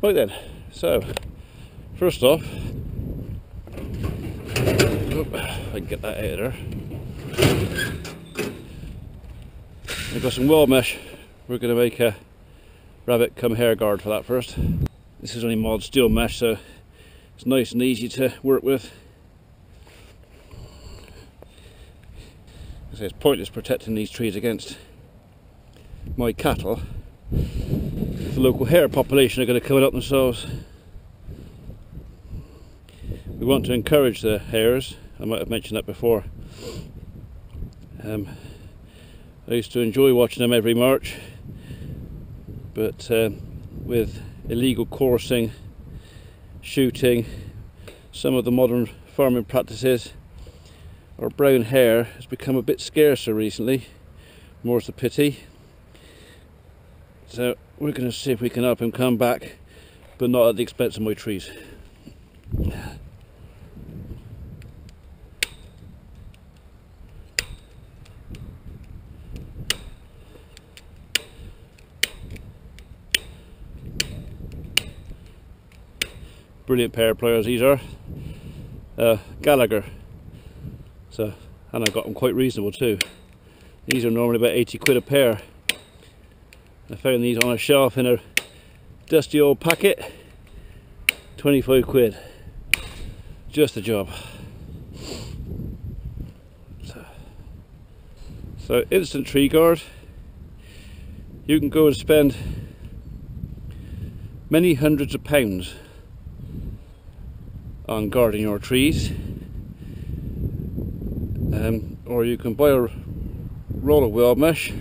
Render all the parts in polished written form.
Right then, so first off, I can get that out of there. We've got some wall mesh. We're going to make a rabbit come hair guard for that first. This is only mod steel mesh, so it's nice and easy to work with. It's pointless protecting these trees against my cattle. The local hare population are going to come up themselves. We want to encourage the hares. I might have mentioned that before. I used to enjoy watching them every March, but with illegal coursing, shooting, some of the modern farming practices, our brown hare has become a bit scarcer recently, more's the pity. So we're going to see if we can help him come back, but not at the expense of my trees. Brilliant pair of pliers these are. Gallagher. So, and I got them quite reasonable too. These are normally about 80 quid a pair. I found these on a shelf in a dusty old packet. 25 quid. Just the job. So instant tree guard. You can go and spend many hundreds of pounds on guarding your trees. Or you can buy a roll of weld mesh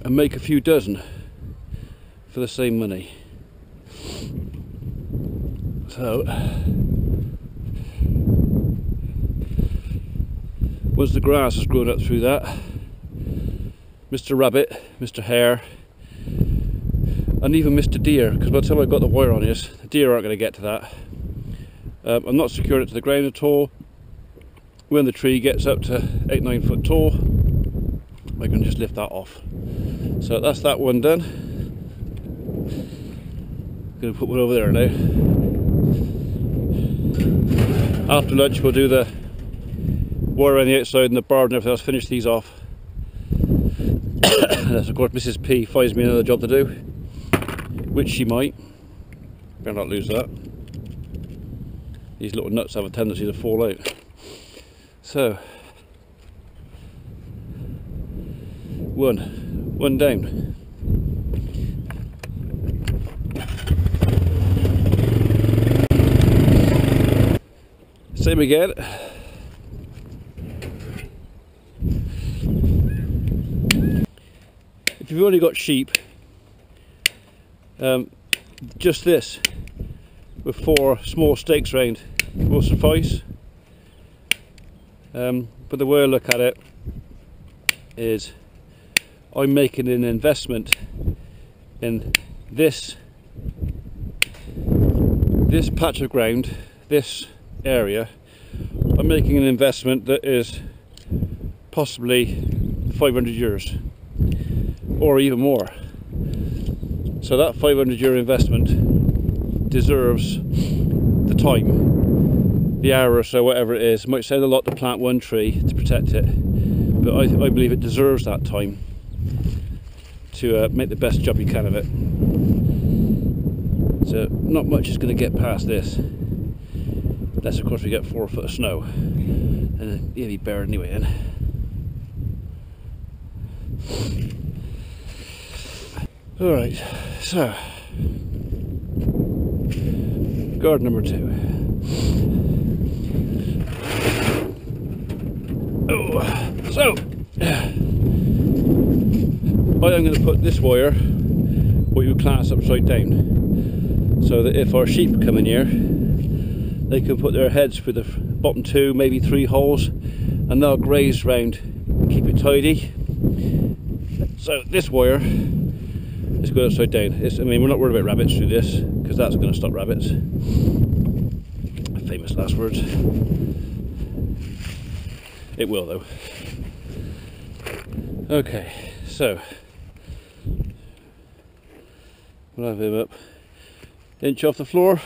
and make a few dozen for the same money. So once the grass has grown up through that, Mr. Rabbit, Mr. Hare, and even Mr. Deer, because by the time I've got the wire on this, the deer aren't going to get to that. I'm not secured it to the ground at all. When the tree gets up to 8-9 foot tall, I can just lift that off. So that's that one done. Going to put one over there now. After lunch we'll do the wire on the outside and the barb and everything else, finish these off. Unless of course Mrs. P finds me another job to do, which she might. Better not lose that. These little nuts have a tendency to fall out. So, one down. Same again. If you've only got sheep, just this with 4 small stakes round will suffice. But the way I look at it is I'm making an investment in this patch of ground, this area. I'm making an investment that is possibly 500 years or even more. So that 500 year investment deserves the time, the hour or so, whatever it is. It might sound a lot to plant one tree to protect it, but I believe it deserves that time to make the best job you can of it. So not much is going to get past this, unless of course we get 4 foot of snow, and it'll be bare anyway then. Alright, so guard number 2. So I am going to put this wire, what you class upside down, so that if our sheep come in here, they can put their heads through the bottom 2, maybe 3 holes, and they'll graze round, keep it tidy. So this wire is going upside down. I mean, we're not worried about rabbits through this, because that's going to stop rabbits. Famous last words. It will though. Okay, so we'll have him up. inch off the floor.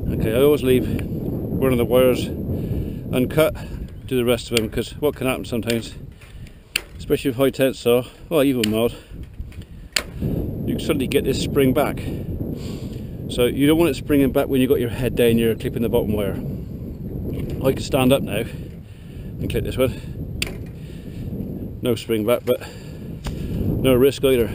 Okay, I always leave one of the wires uncut, do the rest of them, because what can happen sometimes, especially with high tensile, or even mild, you can suddenly get this spring back. So you don't want it springing back when you've got your head down, you're clipping the bottom wire. I can stand up now and clip this one. No spring back, but no risk either.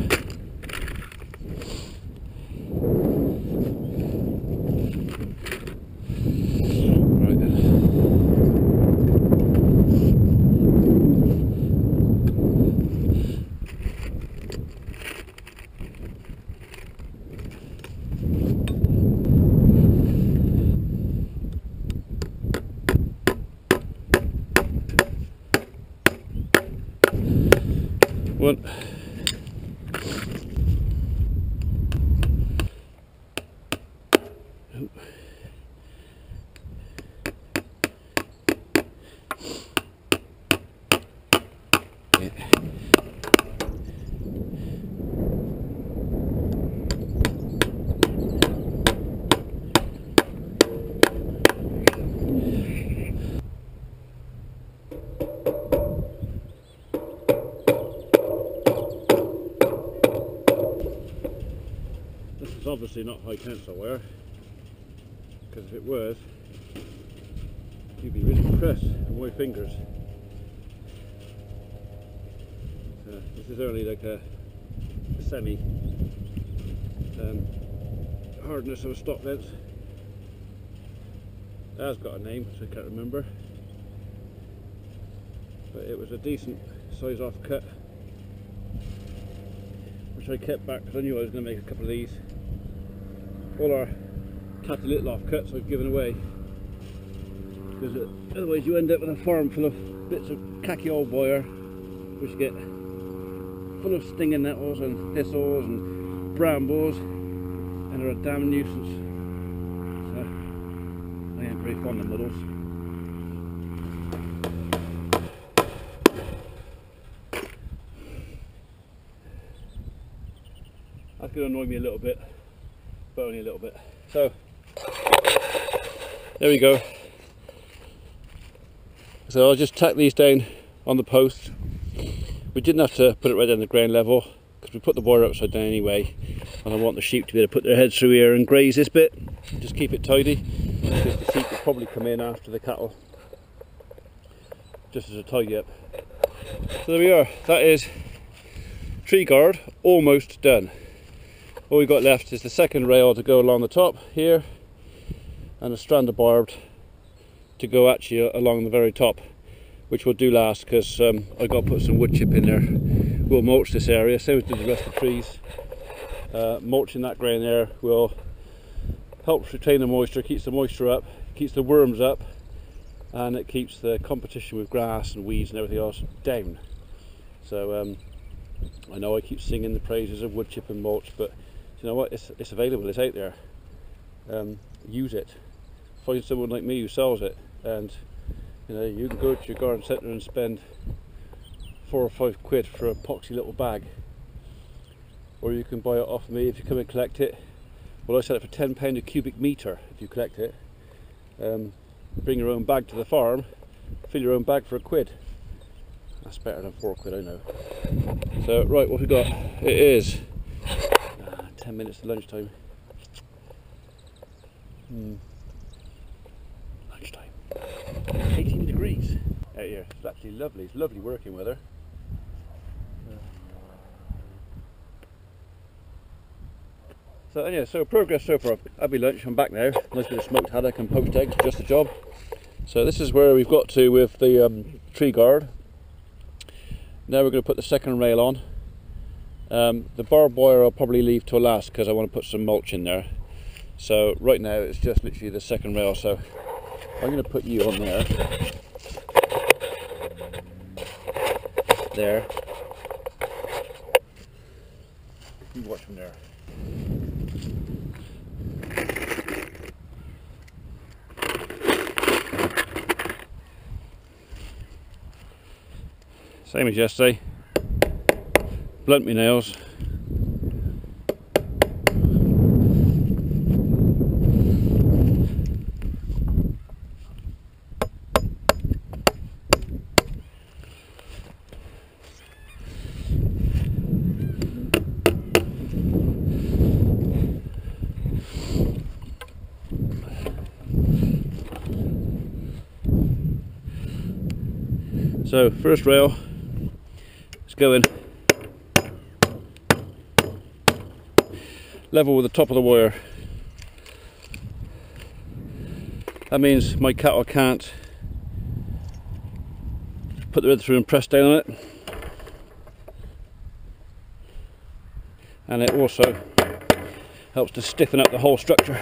One. Yeah. It's obviously not high tensile wire, because if it was, you'd be really impressed with my fingers. This is only like a semi hardness of a stop length. It has got a name which I can't remember, but it was a decent size off cut, which I kept back because I knew I was going to make a couple of these. All our tatty little off cuts I've given away, because otherwise you end up with a farm full of bits of khaki old wire which get full of stinging nettles and thistles and brambles and are a damn nuisance. So I ain't very fond of muddles. That's going to annoy me a little bit, but only a little bit. So there we go. So I'll just tack these down on the post. We didn't have to put it right down the ground level because we put the wire upside down anyway, and I want the sheep to be able to put their heads through here and graze this bit. Just keep it tidy, because the sheep will probably come in after the cattle, just as a tidy up. So there we are. That is tree guard almost done. All we've got left is the second rail to go along the top here, and a strand of barbed to go actually along the very top, which will do last, because I've got to put some wood chip in there. We'll mulch this area, same as do the rest of the trees. Mulching that ground there will help retain the moisture, keeps the moisture up, keeps the worms up, and it keeps the competition with grass and weeds and everything else down. So I know I keep singing the praises of wood chip and mulch, but you know what, it's available, it's out there. Use it. Find someone like me who sells it, and you know, you can go to your garden centre and spend £4 or £5 for a poxy little bag, or you can buy it off me if you come and collect it. Well, I sell it for £10 a cubic metre if you collect it. Bring your own bag to the farm, fill your own bag for £1. That's better than £4, I know. So right, what we got? It is 10 minutes to lunchtime. Lunchtime. 18 degrees out here. It's actually lovely. It's lovely working weather. So anyway, so progress so far. Had my lunch. I'm back now. Nice bit of smoked haddock and poached eggs, just the job. So this is where we've got to with the tree guard. Now we're going to put the second rail on. The barbed wire I'll probably leave till last because I want to put some mulch in there. So right now it's just literally the second rail. So I'm going to put you on there. There. You watch from there. Same as yesterday. Blunt me nails. So first rail is going level with the top of the wire. That means my cattle can't put the rib through and press down on it, and it also helps to stiffen up the whole structure.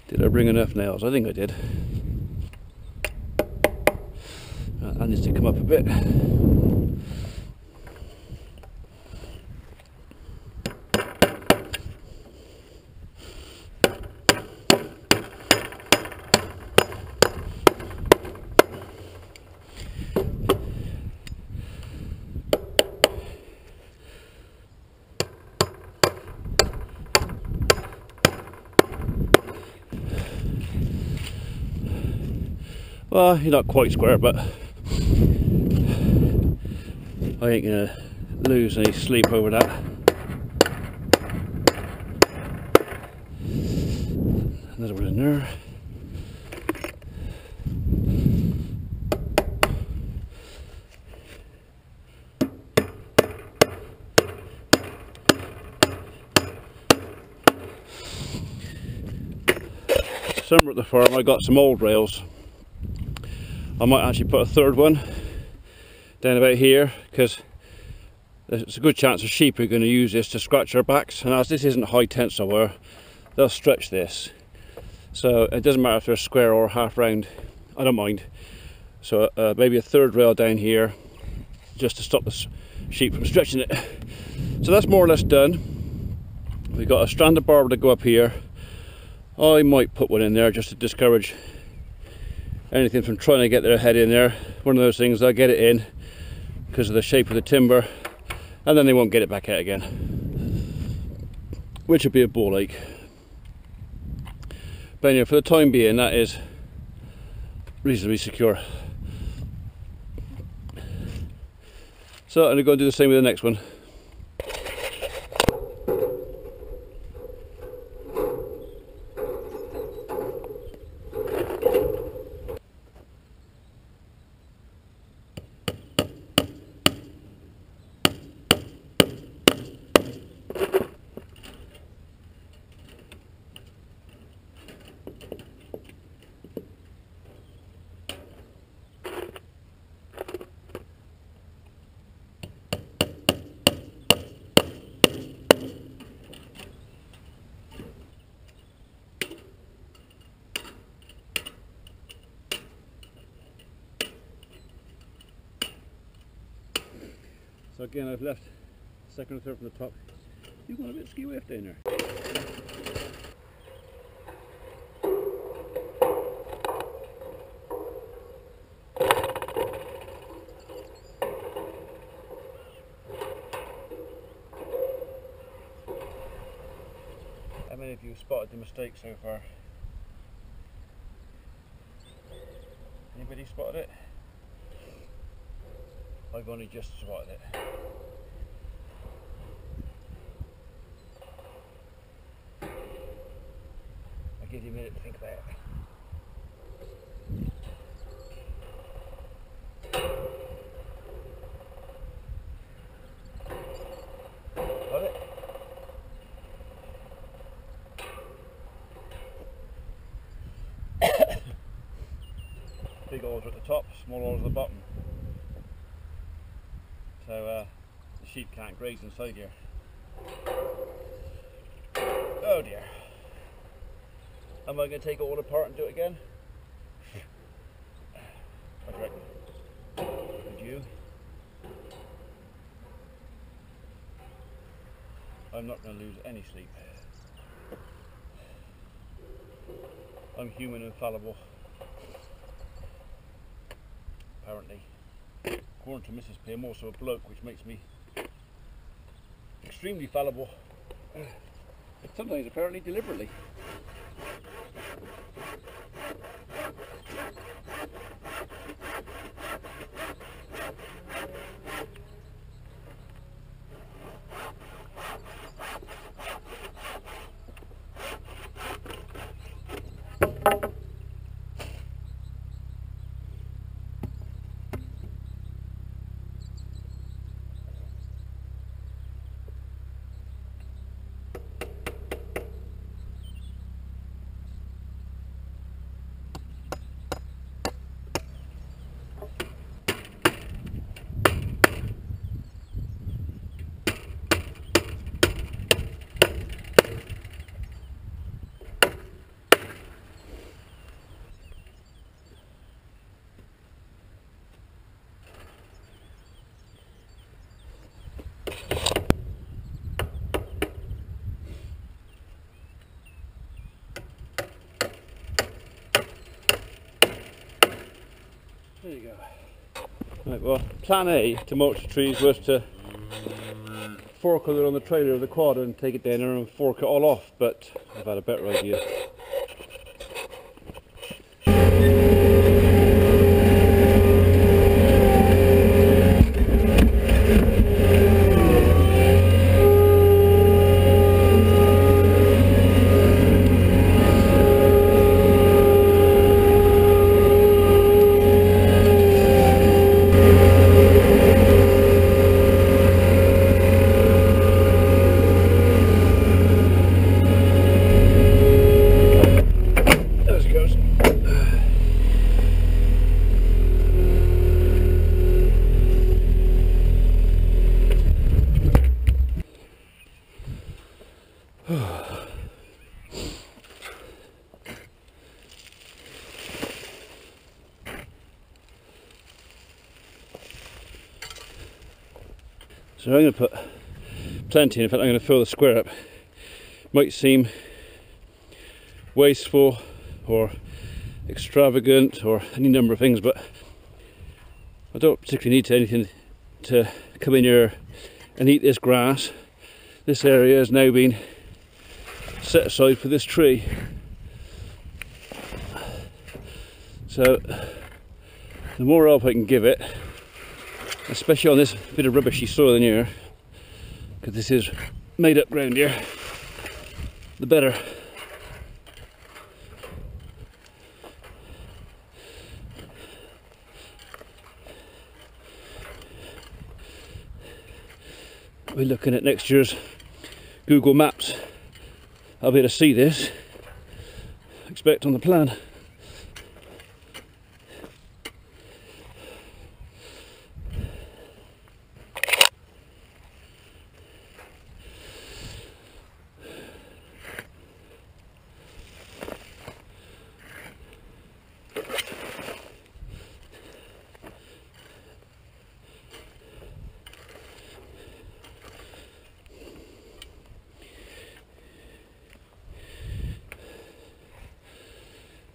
Did I bring enough nails? I think I did. That needs to come up a bit. Well, you're not quite square, but I ain't gonna lose any sleep over that. Another one in there. Somewhere at the farm I got some old rails. I might actually put a third one down about here, because there's a good chance the sheep are going to use this to scratch their backs, and as this isn't high tensile wire, they'll stretch this. So it doesn't matter if they're square or half round, I don't mind. So maybe a third rail down here just to stop the sheep from stretching it. So that's more or less done. We've got a stranded barber to go up here. I might put one in there just to discourage anything from trying to get their head in there. One of those things, they'll get it in because of the shape of the timber, and then they won't get it back out again, which would be a ball ache. But anyway, for the time being, that is reasonably secure. So I'm going to go and do the same with the next one. So again, I've left second and third from the top. You've gone a bit skew left down there. How many of you spotted the mistake so far? Biddy spotted it. I've only just spotted it. I'll give you a minute to think about it. Got it? Big oars at the top, small oars at the bottom. So the sheep can't graze inside here. Oh dear. Am I going to take it all apart and do it again? I reckon. Would you? I'm not going to lose any sleep. I'm human and fallible. Apparently. According to Mrs. P, I'm also a bloke, which makes me extremely fallible. Sometimes apparently deliberately. There you go. Right, well, plan A to mulch the trees was to fork it on the trailer of the quad and take it down there and fork it all off, but I've had a better idea. So I'm going to put plenty in. In fact, I'm going to fill the square up. Might seem wasteful or extravagant or any number of things, but I don't particularly need anything to come in here and eat this grass. This area has now been set aside for this tree. So the more help I can give it, especially on this bit of rubbishy soil in here, because this is made up ground here, the better. We're looking at next year's Google Maps. I'll be able to see this. Expect on the plan.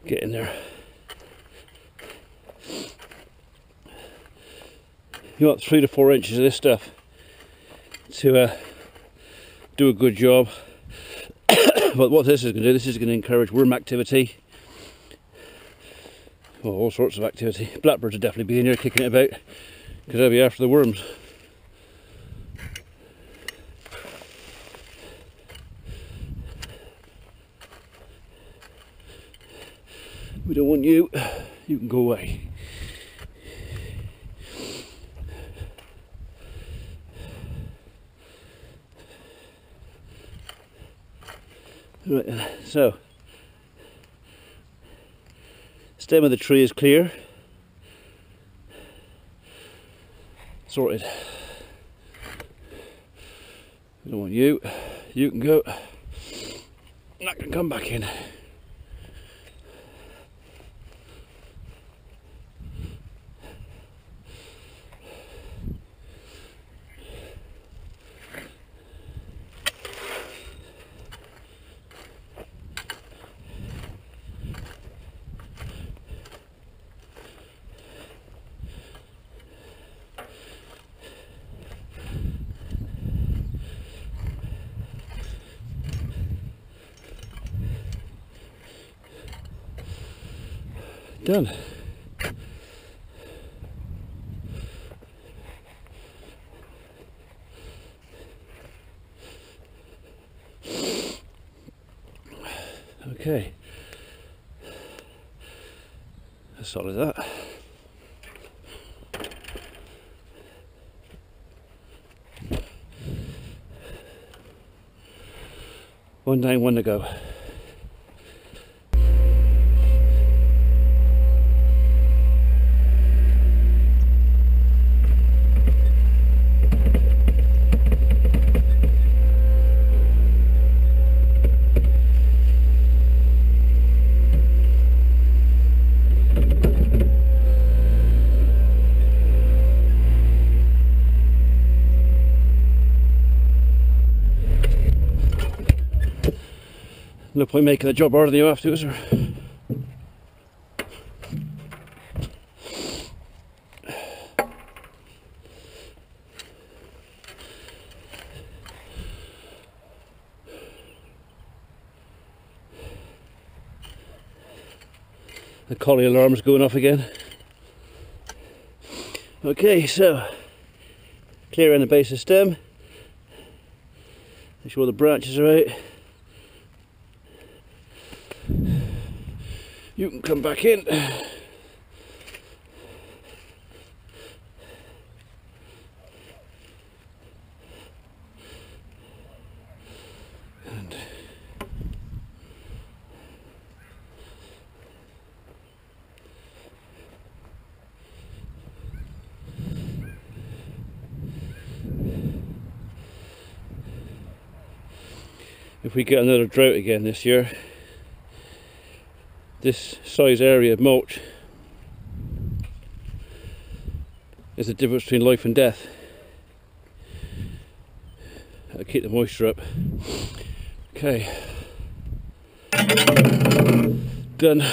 Get in there. You want 3 to 4 inches of this stuff to do a good job. But what this is going to do, this is going to encourage worm activity. Well, all sorts of activity. Blackbirds would definitely be in here kicking it about because they'll be after the worms. We don't want you. You can go away. Right, so stem of the tree is clear, sorted. We don't want you. You can go. I'm not going to come back in. Done. Okay. As solid as that. One down, one to go. No point making a job harder than you have to, is there? The collie alarm's going off again. Okay, so clear around the base of the stem. Make sure the branches are out. You can come back in. And if we get another drought again this year, this size area of mulch is the difference between life and death. That'll keep the moisture up. Okay. Done.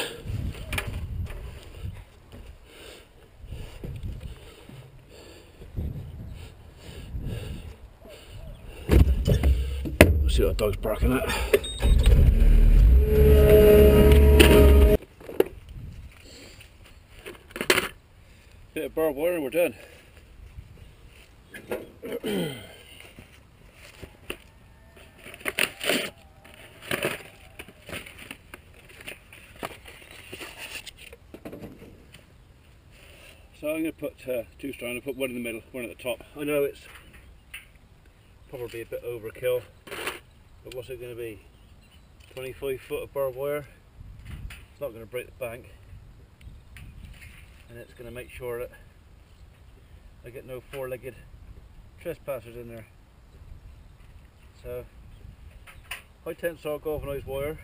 Let's see what that dog's barking at. Bit of barbed wire and we're done. So I'm going to put two strands. I'm going to put one in the middle, one at the top. I know it's probably a bit overkill, but what's it going to be? 25 foot of barbed wire. It's not going to break the bank, and it's going to make sure that I get no four-legged trespassers in there. So high tensile galvanized wire.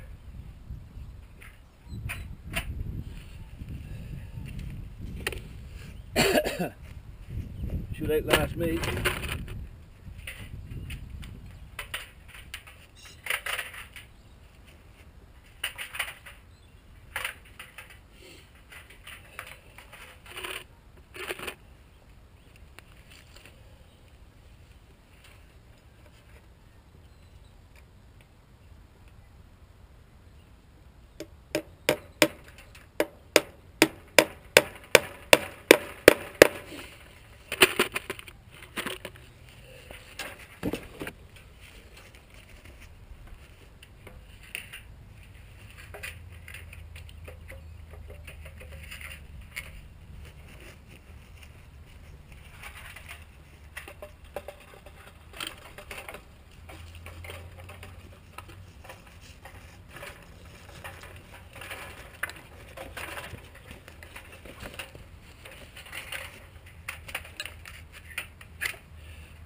Should outlast me.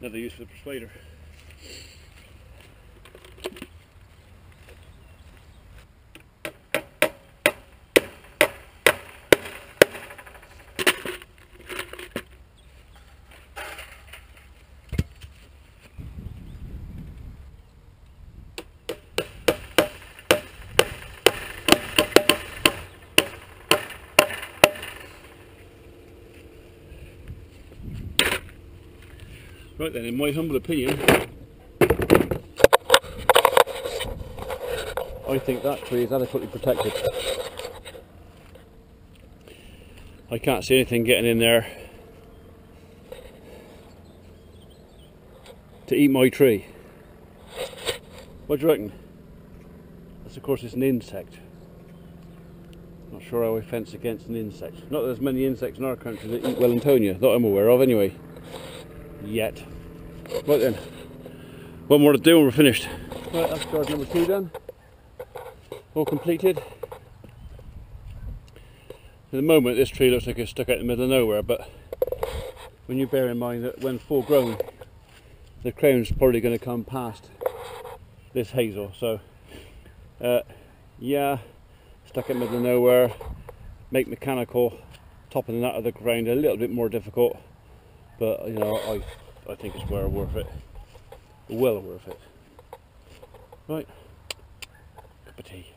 Another use for the persuader. Right then, in my humble opinion, I think that tree is adequately protected. I can't see anything getting in there to eat my tree. What do you reckon? That's, of course, it's an insect. Not sure how I fence against an insect. Not that there's many insects in our country that eat Wellingtonia, that I'm aware of anyway. Yet. Right then, one more to do and we're finished. Right, that's garden number 2 done. All completed. At the moment this tree looks like it's stuck out in the middle of nowhere, but when you bear in mind that when full grown the crown's probably going to come past this hazel, so yeah, stuck in the middle of nowhere, make mechanical topping that of the ground a little bit more difficult, but you know, I think it's well worth it. Well worth it. Right, cup of tea.